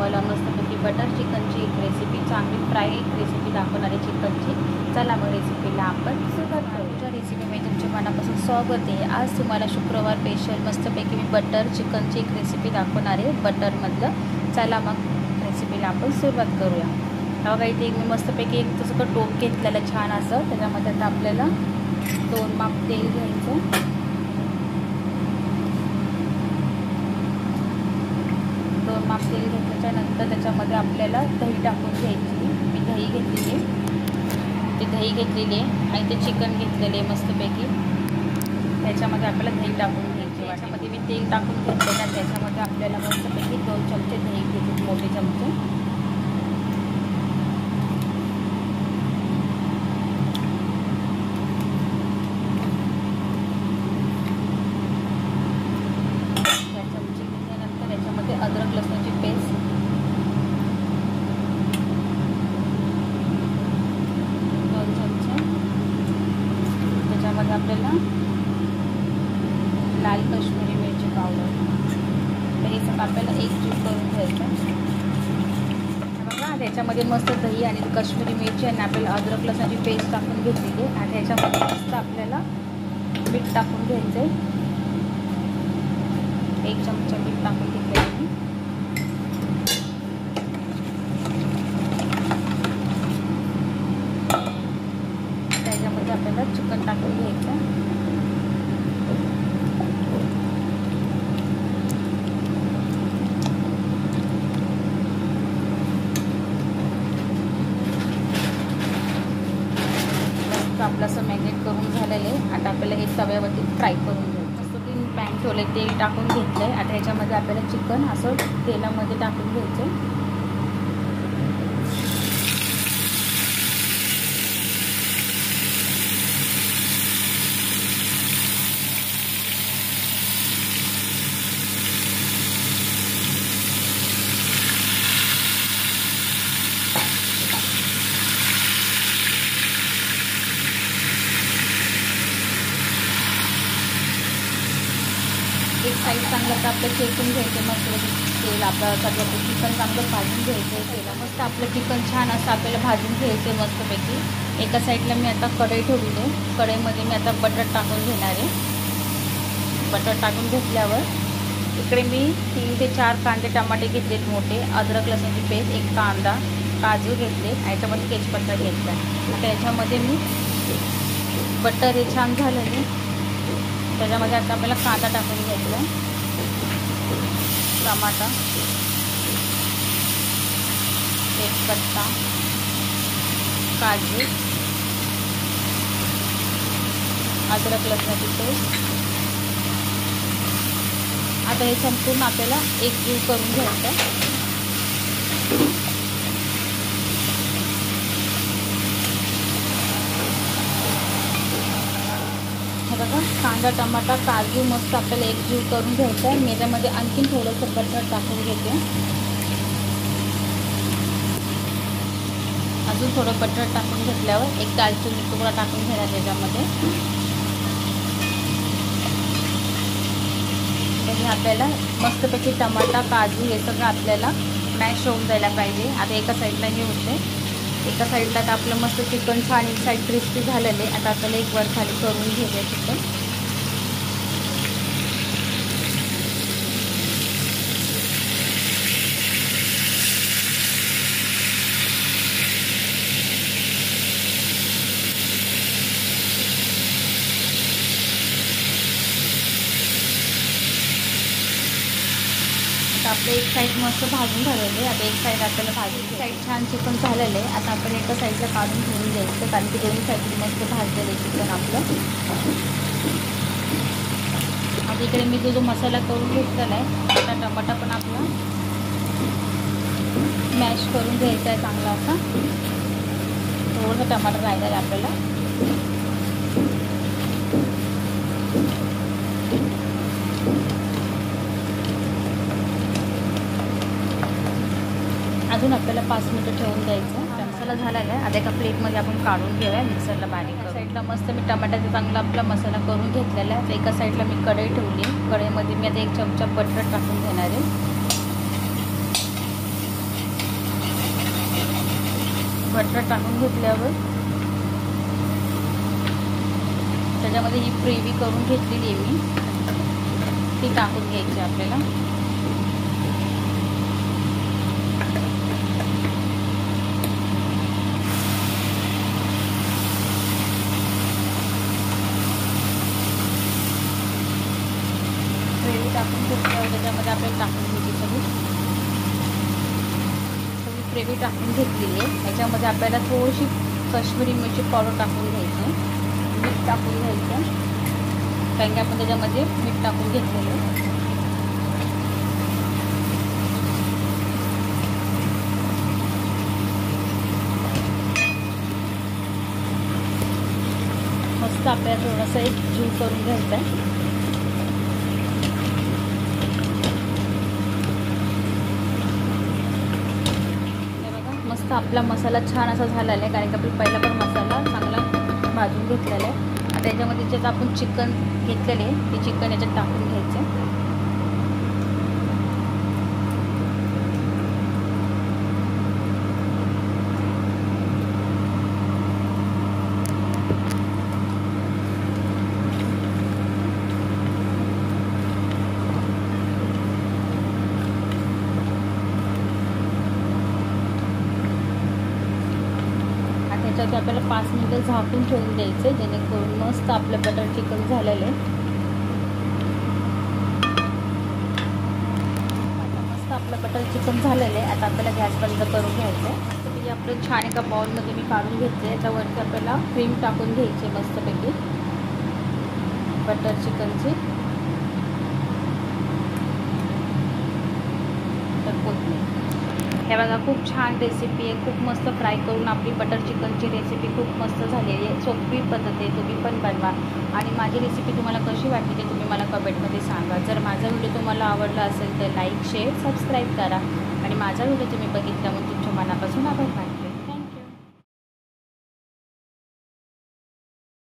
तुम्हाला मस्तपैकी बटर चिकनची एक रेसिपी, चांगली फ्राय एक रेसिपी दाखवणार आहे चिकनची। चला मग रेसिपीला आपण सुरुवात करूया। रेसिपीमध्ये तुमचे मनापासून स्वागत आहे। आज तुम्हाला शुक्रवार स्पेशल मस्तपैकी मी बटर चिकनची एक रेसिपी दाखवणार आहे बटरमधलं। चला मग रेसिपीला आपण सुरुवात करूया। बघा इथे मी मस्तपैकी एक तसं टोप घेतलेलं छान असं, त्याच्यामध्ये आता आपल्याला 2 माप तेल घ्यायचं। 2 माप तेल घेतल्याच्यानंतर त्याच्यामध्ये आपल्याला दही टाकून घ्यायची। मी दही घेतलेली आहे, ते दही घेतलेली आहे आणि ते चिकन घेतलेले आहे मस्तपैकी। त्याच्यामध्ये आपल्याला दही टाकून घ्यायची। त्याच्यामध्ये मी तेल टाकून घेतलेलं आहे, त्याच्यामध्ये आपल्याला मस्तपैकी 2 चमचे दही घ्यायचे, मोठे चमचे। अदरक लसणाची पेस्ट 2 चमचे। त्याच्यामध्ये आपल्याला लाल कश्मीरी मिरची पावडर, तर हे सगळं आपल्याला एकजीव करून घ्यायचं। बघा त्याच्यामध्ये मस्त दही आणि कश्मीरी मिरची आणि आपल्याला अदरक लसणाची पेस्ट टाकून घेतलेली आहे आणि त्याच्यामध्ये मस्त आपल्याला मीठ टाकून घ्यायचं आहे। 1 चमचा मीठ टाकून घेतलेलं आहे। त्याच्यामध्ये आपल्याला चिकन टाकून घ्यायचं। आपलं असं मॅरिनेट करून झालेलं आहे। आता आपल्याला हे तव्यावरती फ्राय करून घ्यायचं। असं 3 पॅन ठेवले, तेल टाकून घेतलं आहे। आता ह्याच्यामध्ये आपल्याला चिकन असं तेलामध्ये टाकून घ्यायचं। एक साईड चांगलं तर आपलं शेकून घ्यायचं, मस्त तेल आपलं सगळं चिकन चांगलं भाजून घ्यायचं आहे। मस्त आपलं चिकन छान असं आपल्याला भाजून घ्यायचं आहे मस्तपैकी। एका साईडला मी आता कढई ठेवली आहे, कढईमध्ये मी आता बटर टाकून घेणार आहे। बटर टाकून घेतल्यावर इकडे मी 3 ते 4 कांदे टमाटे घेतलेत मोठे, अद्रक लसणाची पेस्ट, 1 कांदा, काजू घेतले, याच्यामध्ये तेजपत्ता घेतला। आता याच्यामध्ये मी बटर हे छान झालेले, त्याच्यामध्ये आता आपल्याला कांदा टाकून घ्यायचा, टमाटा, तेजपत्ता, काजू, अद्रक लसणाची पेस्ट। आता हे संपूर्ण आपल्याला एकजीव करून घ्यायचं। बघा कांदा टमाटा काजू मस्त आपल्याला एकजीव करून घ्यायचा आहे। मी याच्यामध्ये आणखीन थोडंसं बटर टाकून घेते, अजून थोडं बटर टाकून घेतल्यावर 1 दालचिनी तुकडा टाकून घेणार त्याच्यामध्ये। म्हणजे आपल्याला मस्तपैकी टमाटा काजू हे सगळं आपल्याला मॅश होऊन जायला पाहिजे। आता एका साईडला हे होते, एका साईडला तर आपलं मस्त चिकन छान एक साईड क्रिस्पी झालेलं आहे। आता आपल्याला एक वर खाली करून घेऊया चिकन। आता आपलं एक साईड मस्त भाजून झालेलं आहे। आता एक साईड आपल्याला भाजून साईड छान चिकन झालेलं आहे। आता आपण एका साईडला काढून ठेवून द्यायचं, कारण की दोन्ही साईडला मस्त भाजलेलं आहे चिकन आपलं। आता इकडे मी जो मसाला करून घेतलेला आहे, आता टमाटा पण आपला मॅश करून घ्यायचा आहे चांगला असा। थोडंसं टमाटर राहिलं आहे आपल्याला। अजून आपल्याला 5 मिनिटं ठेवून द्यायचं। मसाला झालेला आहे, आता एका प्लेटमध्ये आपण काढून घेऊया मिक्सरला बारीक करून। साईडला मस्त मी टमाट्याचा चांगला आपला मसाला करून घेतलेला आहे। एका साईडला मी कढई ठेवली, कढईमध्ये मी आता 1 चमचा बटर टाकून घेणार आहे। बटर टाकून घेतल्यावर त्याच्यामध्ये ही ग्रेव्ही करून घेतलेली आहे मी, ती टाकून घ्यायची आपल्याला. ग्रेव्ही टाकून घेतल्यावर त्याच्यामध्ये आपल्याला टाकून घ्यायची सगळी ग्रेव्ही टाकून घेतलेली आहे. याच्यामध्ये आपल्याला थोडीशी काश्मीरी मिरची पावडर टाकून घ्यायची, मीठ टाकून घ्यायचं, कारण की आपण त्याच्यामध्ये मीठ टाकून घेतलेलं आहे. मस्त आपल्याला थोडासा एक जीव करून घ्यायचा आहे. मस्त आपला मसाला छान असा झालेला आहे, कारण की आपण पहिला पण मसाला चांगला भाजून घेतलेला आहे. आता याच्यामध्ये ज्याचं आपण चिकन घेतलेले आहे ते चिकन याच्यात टाकून घ्यायचं. त्याच्यात आपल्याला 5 मिनिटं झाकून ठेवून द्यायचं, जेणेकरून मस्त आपलं बटर चिकन झालेलं आहे. आता मस्त आपलं बटर चिकन झालेलं आहे. आता आपल्याला गॅस बंद करून घ्यायचं आहे. मस्तपैकी आपलं छान एका बाउलमध्ये मी काढून घेतले आहे. त्यावरती आपल्याला क्रीम टाकून घ्यायची मस्तपैकी बटर चिकनची. हे बघा, खूप छान रेसिपी आहे, खूप मस्त फ्राय करून आपली बटर चिकनची रेसिपी खूप मस्त झालेली आहे. सोपी पद्धत आहे, तुम्ही पण बनवा. आणि माझी रेसिपी तुम्हाला कशी वाटली ते तुम्ही मला कमेंटमध्ये सांगा. जर माझा व्हिडिओ तुम्हाला आवडला असेल तर लाईक, शेअर, सबस्क्राईब करा. आणि माझा व्हिडिओ तुम्ही बघितल्यामुळे तुमच्या मनापासून आभार मानते.